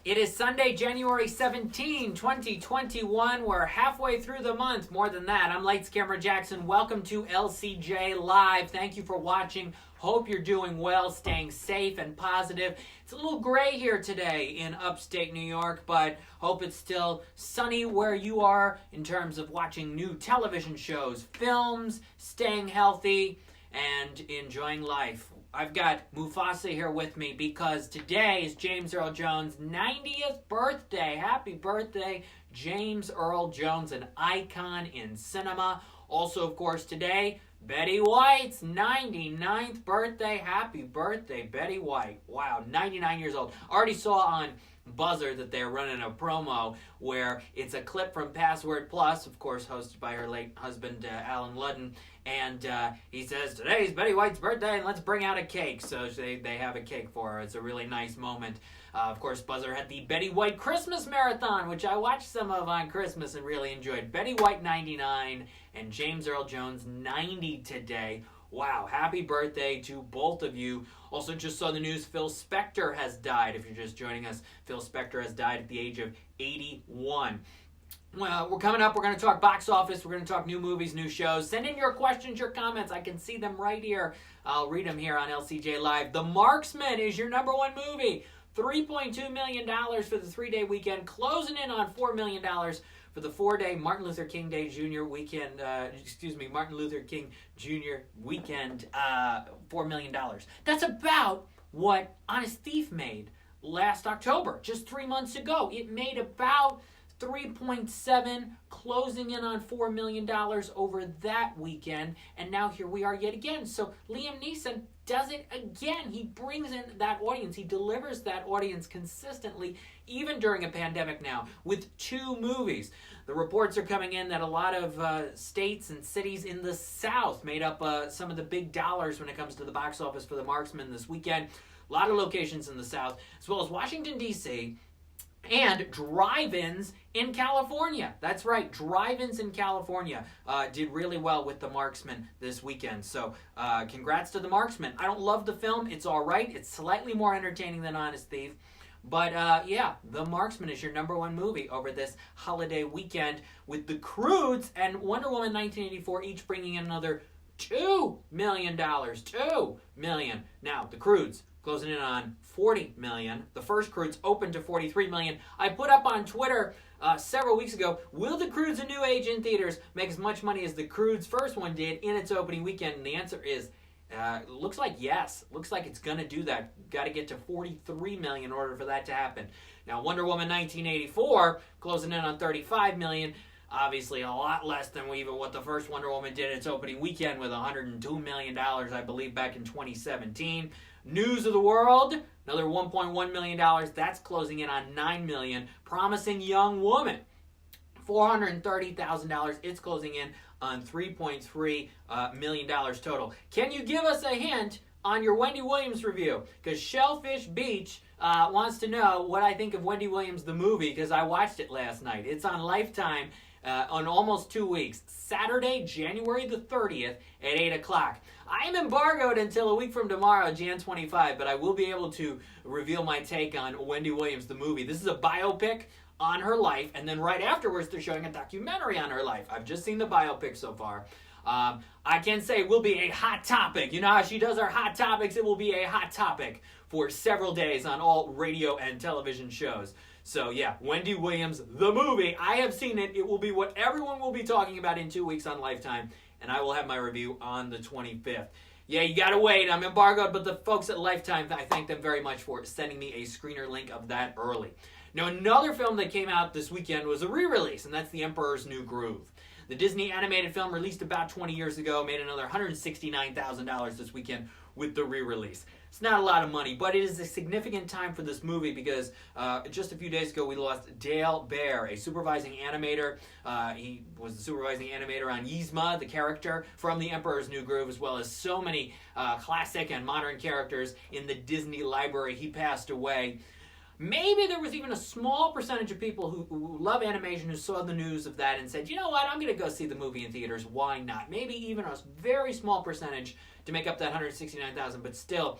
It is Sunday, January 17, 2021. We're halfway through the month. More than that, I'm Lights Camera Jackson. Welcome to LCJ Live. Thank you for watching. Hope you're doing well, staying safe and positive. It's a little gray here today in upstate New York, but hope it's still sunny where you are in terms of watching new television shows, films, staying healthy, and enjoying life. I've got Mufasa here with me because today is James Earl Jones' 90th birthday. Happy birthday, James Earl Jones, an icon in cinema. Also, of course, today, Betty White's 99th birthday. Happy birthday, Betty White. Wow, 99 years old. Already saw on Buzzer that they're running a promo where it's a clip from Password Plus, of course, hosted by her late husband, Alan Ludden. And he says, today's Betty White's birthday, and let's bring out a cake. So they have a cake for her. It's a really nice moment. Of course, Buzzer had the Betty White Christmas Marathon, which I watched some of on Christmas and really enjoyed. Betty White 99 and James Earl Jones 90 today. Wow, happy birthday to both of you. Also just saw the news, Phil Spector has died. If you're just joining us, Phil Spector has died at the age of 81. Well, we're coming up. We're going to talk box office. We're going to talk new movies, new shows. Send in your questions, your comments. I can see them right here. I'll read them here on LCJ Live. The Marksman is your number one movie. $3.2 million for the 3-day weekend, closing in on $4 million for the 4-day Martin Luther King Day Jr. weekend. Martin Luther King Jr. weekend. $4 million. That's about what Honest Thief made last October, just 3 months ago. It made about 3.7, closing in on $4 million over that weekend, and now here we are yet again. So Liam Neeson does it again. He brings in that audience. He delivers that audience consistently, even during a pandemic now, with 2 movies. The reports are coming in that a lot of states and cities in the South made up some of the big dollars when it comes to the box office for The Marksman this weekend. A lot of locations in the South, as well as Washington, D.C., and drive-ins in California. That's right, drive-ins in California did really well with The Marksman this weekend. So congrats to The Marksman. I don't love the film. It's all right. It's slightly more entertaining than Honest Thief. But yeah, The Marksman is your number one movie over this holiday weekend, with The Croods and Wonder Woman 1984 each bringing in another $2 million. $2 million. Now, The Croods closing in on $40 million. The first Croods opened to $43 million. I put up on Twitter several weeks ago, will The Croods, a new age in theaters, make as much money as The Croods first one did in its opening weekend? And the answer is, looks like yes. Looks like it's going to do that. Got to get to $43 million in order for that to happen. Now, Wonder Woman 1984 closing in on $35 million. Obviously, a lot less than even what the first Wonder Woman did its opening weekend, with $102 million, I believe, back in 2017. News of the World, another $1.1 million. That's closing in on $9 million. Promising Young Woman, $430,000. It's closing in on $3.3 million total. Can you give us a hint on your Wendy Williams review? Because Shellfish Beach wants to know what I think of Wendy Williams, the movie, because I watched it last night. It's on Lifetime on almost 2 weeks. Saturday, January the 30th at 8 o'clock. I am embargoed until a week from tomorrow, Jan 25, but I will be able to reveal my take on Wendy Williams, the movie. This is a biopic on her life, and then right afterwards they're showing a documentary on her life. I've just seen the biopic so far. I can say it will be a hot topic. You know how she does her hot topics? It will be a hot topic for several days on all radio and television shows. So yeah, Wendy Williams, the movie. I have seen it. It will be what everyone will be talking about in 2 weeks on Lifetime, and I will have my review on the 25th. Yeah, you gotta wait. I'm embargoed, but the folks at Lifetime, I thank them very much for sending me a screener link of that early. Now, another film that came out this weekend was a re-release, and that's The Emperor's New Groove. The Disney animated film, released about 20 years ago, made another $169,000 this weekend with the re-release. It's not a lot of money, but it is a significant time for this movie because just a few days ago we lost Dale Bear, a supervising animator. He was the supervising animator on Yzma, the character from The Emperor's New Groove, as well as so many classic and modern characters in the Disney library. He passed away. Maybe there was even a small percentage of people who love animation who saw the news of that and said, you know what, I'm going to go see the movie in theaters. Why not? Maybe even a very small percentage to make up that $169,000, but still,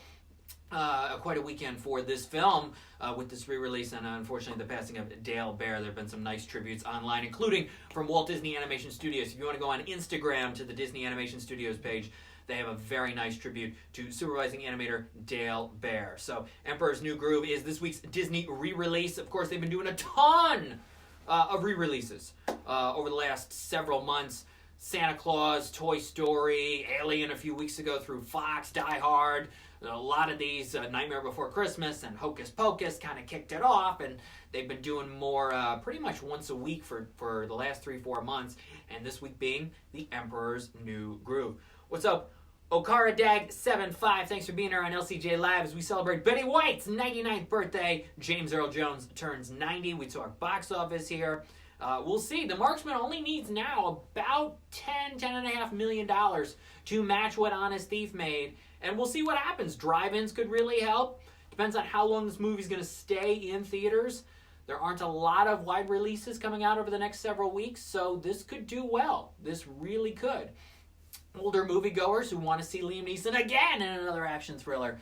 quite a weekend for this film with this re-release, and unfortunately the passing of Dale Bear. There have been some nice tributes online, including from Walt Disney Animation Studios. If you want to go on Instagram to the Disney Animation Studios page, they have a very nice tribute to supervising animator Dale Bear. So Emperor's New Groove is this week's Disney re-release. Of course, they've been doing a ton of re-releases over the last several months. Santa Claus, Toy Story, Alien a few weeks ago through Fox, Die Hard. A lot of these, Nightmare Before Christmas and Hocus Pocus kind of kicked it off, and they've been doing more pretty much once a week for the last 3-4 months, and this week being the Emperor's New Groove. What's up, Okara Dag 75? Thanks for being here on LCJ Live as we celebrate Betty White's 99th birthday. James Earl Jones turns 90. We talk box office here. We'll see. The Marksman only needs now about $10.5 million to match what Honest Thief made, and we'll see what happens. Drive-ins could really help. Depends on how long this movie's going to stay in theaters. There aren't a lot of wide releases coming out over the next several weeks, so this could do well. This really could. Older moviegoers who want to see Liam Neeson again in another action thriller,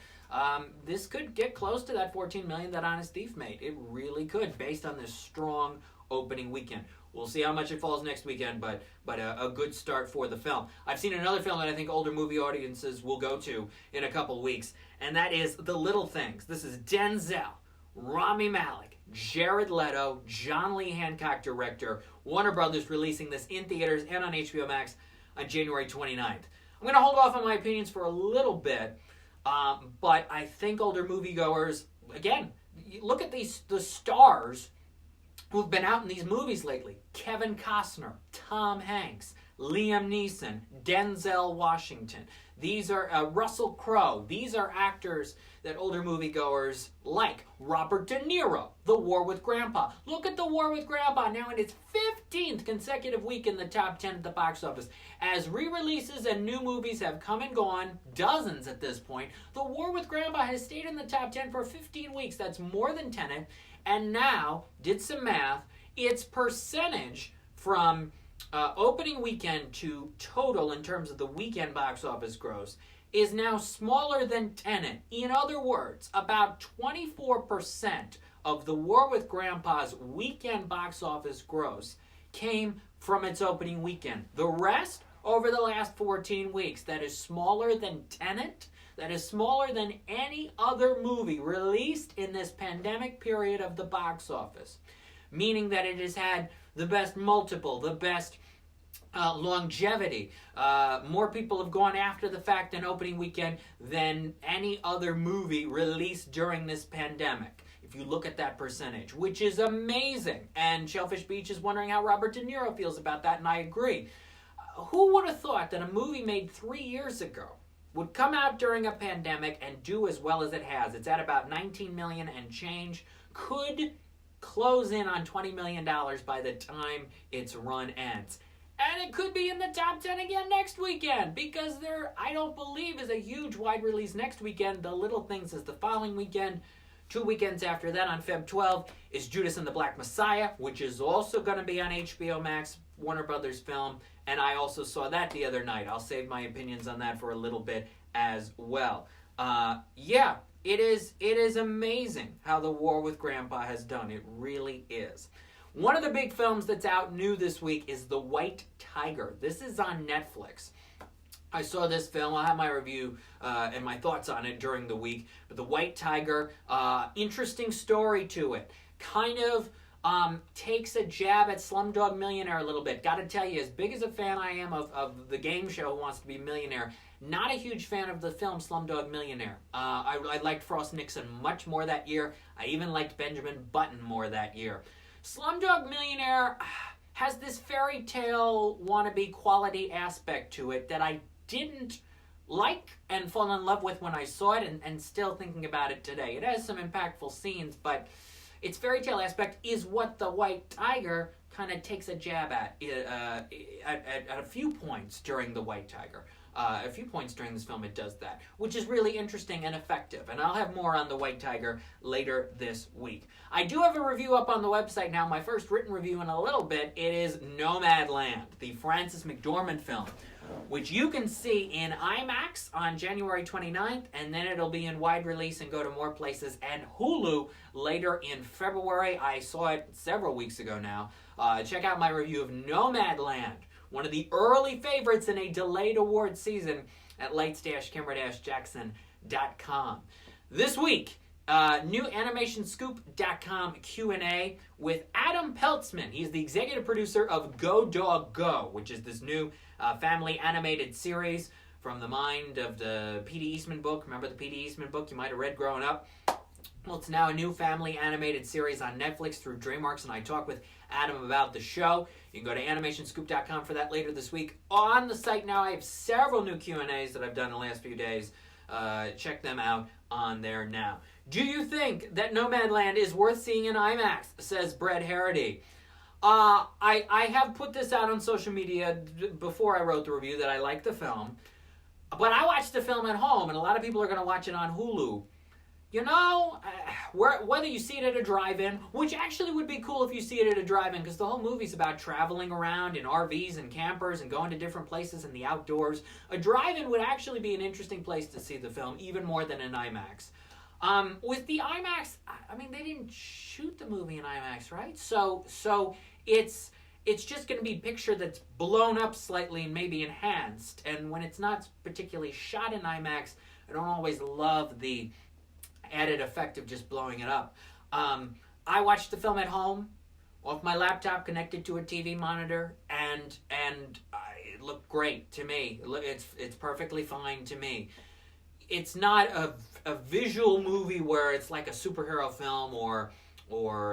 this could get close to that $14 million that Honest Thief made. It really could, based on this strong opening weekend. We'll see how much it falls next weekend, but a good start for the film. I've seen another film that I think older movie audiences will go to in a couple weeks, and that is The Little Things. This is Denzel, Rami Malek, Jared Leto, John Lee Hancock director, Warner Brothers releasing this in theaters and on HBO Max on January 29th. I'm going to hold off on my opinions for a little bit, but I think older moviegoers, again, look at the stars who've been out in these movies lately. Kevin Costner, Tom Hanks, Liam Neeson, Denzel Washington. These are Russell Crowe. These are actors that older moviegoers like. Robert De Niro, The War with Grandpa. Look at The War with Grandpa now in its 15th consecutive week in the top 10 at the box office. As re-releases and new movies have come and gone, dozens at this point, The War with Grandpa has stayed in the top 10 for 15 weeks. That's more than Tenet. And now, did some math, its percentage from opening weekend to total in terms of the weekend box office gross is now smaller than Tenet. In other words, about 24% of The War with Grandpa's weekend box office gross came from its opening weekend. The rest, over the last 14 weeks, that is smaller than Tenet. That is smaller than any other movie released in this pandemic period of the box office. Meaning that it has had the best multiple, the best longevity. More people have gone after the fact in opening weekend than any other movie released during this pandemic. If you look at that percentage, which is amazing. And Shellfish Beach is wondering how Robert De Niro feels about that, and I agree. Who would have thought that a movie made 3 years ago would come out during a pandemic and do as well as it has? It's at about $19 million and change. Could close in on $20 million by the time its run ends. And it could be in the top 10 again next weekend, because there, I don't believe, is a huge wide release next weekend. The Little Things is the following weekend. 2 weekends after that, on Feb 12, is Judas and the Black Messiah, which is also going to be on HBO Max, Warner Brothers film, and I also saw that the other night. I'll save my opinions on that for a little bit as well. Yeah, it is amazing how The War with Grandpa has done. It really is. One of the big films that's out new this week is The White Tiger. This is on Netflix. I saw this film. I'll have my review and my thoughts on it during the week. But The White Tiger, interesting story to it. Kind of takes a jab at Slumdog Millionaire a little bit. Got to tell you, as big as a fan I am of the game show Who Wants to Be a Millionaire, not a huge fan of the film Slumdog Millionaire. I liked Frost Nixon much more that year. I even liked Benjamin Button more that year. Slumdog Millionaire has this fairy tale wannabe quality aspect to it that I didn't like and fall in love with when I saw it, and still thinking about it today. It has some impactful scenes, but its fairy tale aspect is what The White Tiger kind of takes a jab at a few points during The White Tiger. A few points during this film it does that, which is really interesting and effective. And I'll have more on The White Tiger later this week. I do have a review up on the website now, my first written review in a little bit. It is Nomadland, the Frances McDormand film, which you can see in Imax on January 29th, and then it'll be in wide release and go to more places, and Hulu later in February. I saw it several weeks ago now. Check out my review of Nomadland, one of the early favorites in a delayed award season at lights-camera-jackson.com. This week, new animationscoop.com Q&A with Adam Peltzman. He's the executive producer of Go Dog Go, which is this new family animated series from the mind of the P.D. Eastman book. Remember the P.D. Eastman book you might have read growing up? Well, it's now a new family animated series on Netflix through DreamWorks, and I talk with Adam about the show. You can go to animationscoop.com for that later this week. On the site now, I have several new Q&As that I've done in the last few days. Check them out on there now. Do you think that Nomadland is worth seeing in IMAX, says Brett Harity. I have put this out on social media before I wrote the review that I like the film, but I watched the film at home, and a lot of people are going to watch it on Hulu. You know, whether you see it at a drive-in, which actually would be cool if you see it at a drive-in, because the whole movie's about traveling around in RVs and campers and going to different places in the outdoors. A drive-in would actually be an interesting place to see the film, even more than an IMAX. With the IMAX, I mean, they didn't shoot the movie in IMAX, right? So it's just going to be a picture that's blown up slightly and maybe enhanced. And when it's not particularly shot in IMAX, I don't always love the added effect of just blowing it up. I watched the film at home off my laptop connected to a TV monitor, and it looked great to me. It's perfectly fine to me. It's not a visual movie where it's like a superhero film or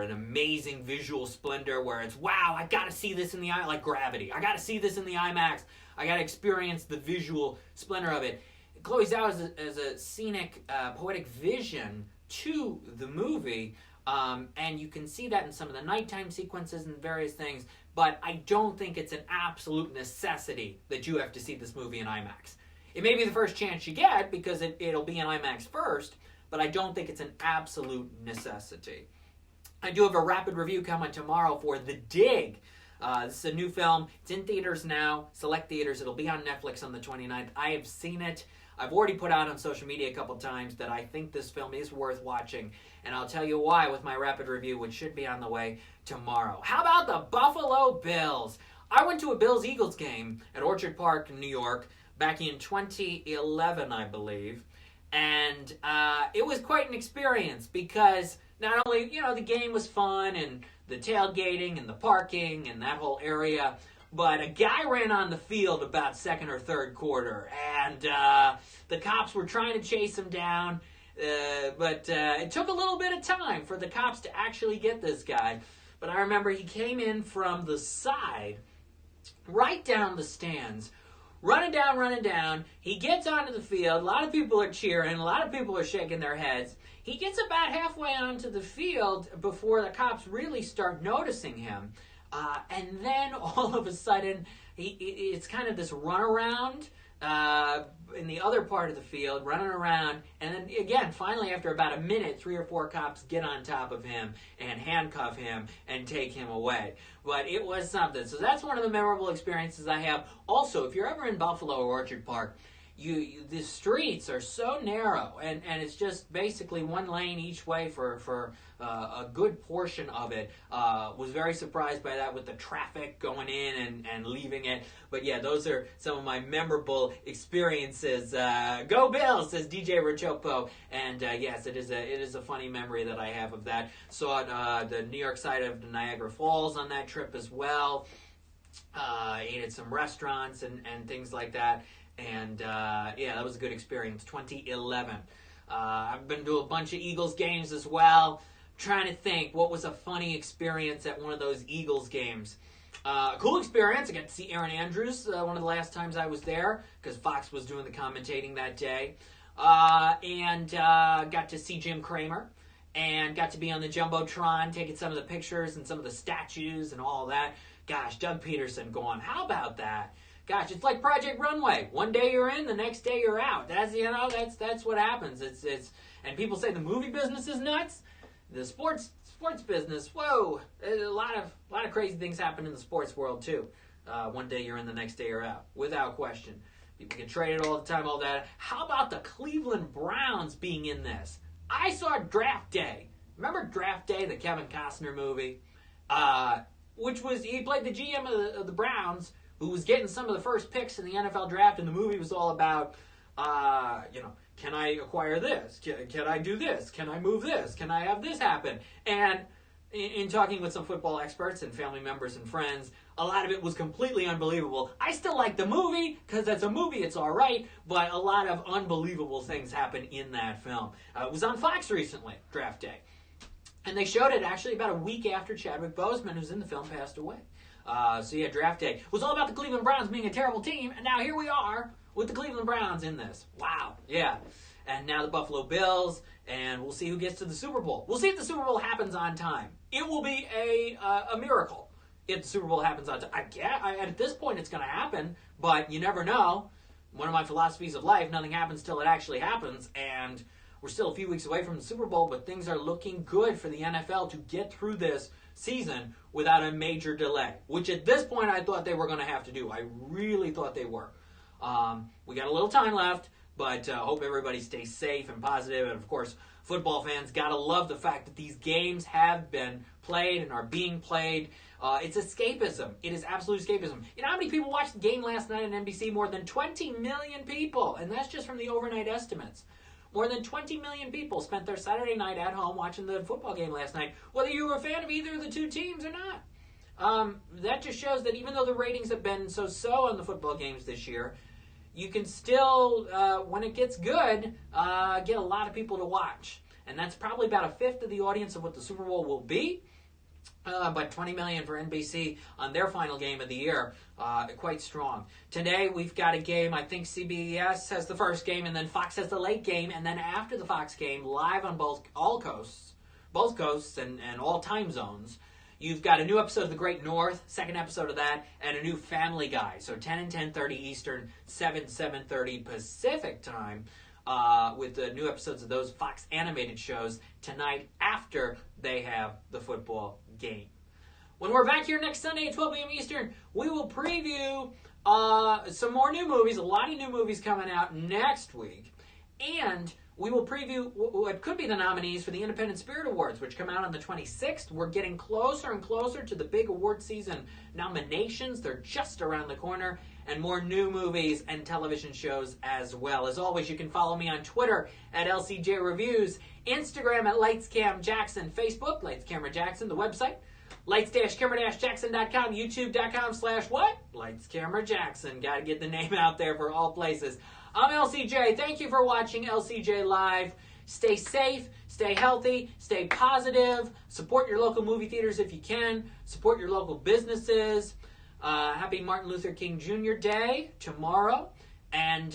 an amazing visual splendor where it's, wow, I gotta see this in the eye, like Gravity. I gotta see this in the IMAX. I gotta experience the visual splendor of it. Chloe Zhao is a scenic, poetic vision to the movie, and you can see that in some of the nighttime sequences and various things, but I don't think it's an absolute necessity that you have to see this movie in IMAX. It may be the first chance you get because it'll be in IMAX first, but I don't think it's an absolute necessity. I do have a rapid review coming tomorrow for The Dig. This is a new film. It's in theaters now, select theaters. It'll be on Netflix on the 29th. I have seen it. I've already put out on social media a couple times that I think this film is worth watching, and I'll tell you why with my rapid review, which should be on the way tomorrow. How about the Buffalo Bills? I went to a Bills-Eagles game at Orchard Park in New York back in 2011, I believe, and it was quite an experience because not only, the game was fun and the tailgating and the parking and that whole area, but a guy ran on the field about second or third quarter, and the cops were trying to chase him down, but it took a little bit of time for the cops to actually get this guy. But I remember he came in from the side, right down the stands, running down. He gets onto the field. A lot of people are cheering. A lot of people are shaking their heads. He gets about halfway onto the field before the cops really start noticing him. And then all of a sudden, it's kind of this runaround in the other part of the field, running around. And then again, finally, after about a minute, 3 or 4 cops get on top of him and handcuff him and take him away. But it was something. So that's one of the memorable experiences I have. Also, if you're ever in Buffalo or Orchard Park, the streets are so narrow, and it's just basically one lane each way for a good portion of it. Was very surprised by that with the traffic going in and leaving it. But yeah, those are some of my memorable experiences. Go Bills, says DJ Rachopo. And yes, it is a funny memory that I have of that. Saw the New York side of the Niagara Falls on that trip as well. Ate at some restaurants and things like that. And yeah, that was a good experience. 2011. I've been to a bunch of Eagles games as well. Trying to think what was a funny experience at one of those Eagles games. Cool experience. I got to see Aaron Andrews one of the last times I was there because Fox was doing the commentating that day. And got to see Jim Cramer and got to be on the Jumbotron taking some of the pictures and some of the statues and all that. Gosh, Doug Peterson going, how about that? Gosh, it's like Project Runway. One day you're in, the next day you're out. That's what happens. It's and people say the movie business is nuts. The sports business, whoa, a lot of crazy things happen in the sports world too. One day you're in, the next day you're out, without question. People get traded all the time, all that. How about the Cleveland Browns being in this? I saw Draft Day. Remember Draft Day, the Kevin Costner movie? Which was, he played the GM of the Browns, who was getting some of the first picks in the NFL draft, and the movie was all about, can I acquire this? Can I do this? Can I move this? Can I have this happen? And in talking with some football experts and family members and friends, a lot of it was completely unbelievable. I still like the movie, because it's a movie, it's all right, but a lot of unbelievable things happen in that film. It was on Fox recently, Draft Day. And they showed it actually about a week after Chadwick Boseman, who's in the film, passed away. So yeah, Draft Day. It was all about the Cleveland Browns being a terrible team, and now here we are with the Cleveland Browns in this. Wow, yeah. And now the Buffalo Bills, and we'll see who gets to the Super Bowl. We'll see if the Super Bowl happens on time. It will be a miracle if the Super Bowl happens on time. At this point it's going to happen, but you never know. One of my philosophies of life, nothing happens till it actually happens, and we're still a few weeks away from the Super Bowl, but things are looking good for the NFL to get through this season without a major delay, which at this point I thought they were going to have to do. I really thought they were. We got a little time left, but hope everybody stays safe and positive. And of course, football fans got to love the fact that these games have been played and are being played. It's escapism. It is absolute escapism. You know how many people watched the game last night on NBC? More than 20 million people, and that's just from the overnight estimates. More than 20 million people spent their Saturday night at home watching the football game last night, whether you were a fan of either of the two teams or not. That just shows that even though the ratings have been so-so on the football games this year, you can still, when it gets good, get a lot of people to watch. And that's probably about a fifth of the audience of what the Super Bowl will be. But 20 million for NBC on their final game of the year, quite strong. Today we've got a game. I think CBS has the first game, and then Fox has the late game, and then after the Fox game, live on both coasts, and all time zones, you've got a new episode of The Great North, second episode of that, and a new Family Guy. So 10 and 10:30 Eastern, 7:30 Pacific time. With the new episodes of those Fox animated shows tonight after they have the football game. When we're back here next Sunday at 12 a.m. Eastern, we will preview some more new movies, a lot of new movies coming out next week, and we will preview what could be the nominees for the Independent Spirit Awards, which come out on the 26th. We're getting closer and closer to the big award season nominations. They're just around the corner. And more new movies and television shows as well. As always, you can follow me on Twitter at LCJ Reviews, Instagram at LightsCamJackson, Facebook, Lights Camera Jackson, the website, lights-camera-jackson.com, youtube.com/what? Lights Camera Jackson. Got to get the name out there for all places. I'm LCJ. Thank you for watching LCJ Live. Stay safe, stay healthy, stay positive. Support your local movie theaters if you can. Support your local businesses. Happy Martin Luther King Jr. Day tomorrow, and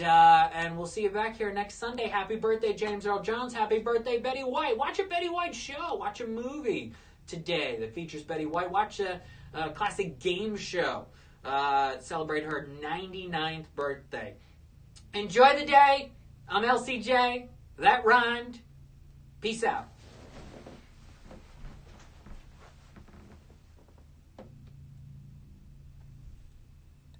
we'll see you back here next Sunday. Happy birthday, James Earl Jones. Happy birthday, Betty White. Watch a Betty White show. Watch a movie today that features Betty White. Watch a classic game show. Celebrate her 99th birthday. Enjoy the day. I'm LCJ. That rhymed. Peace out.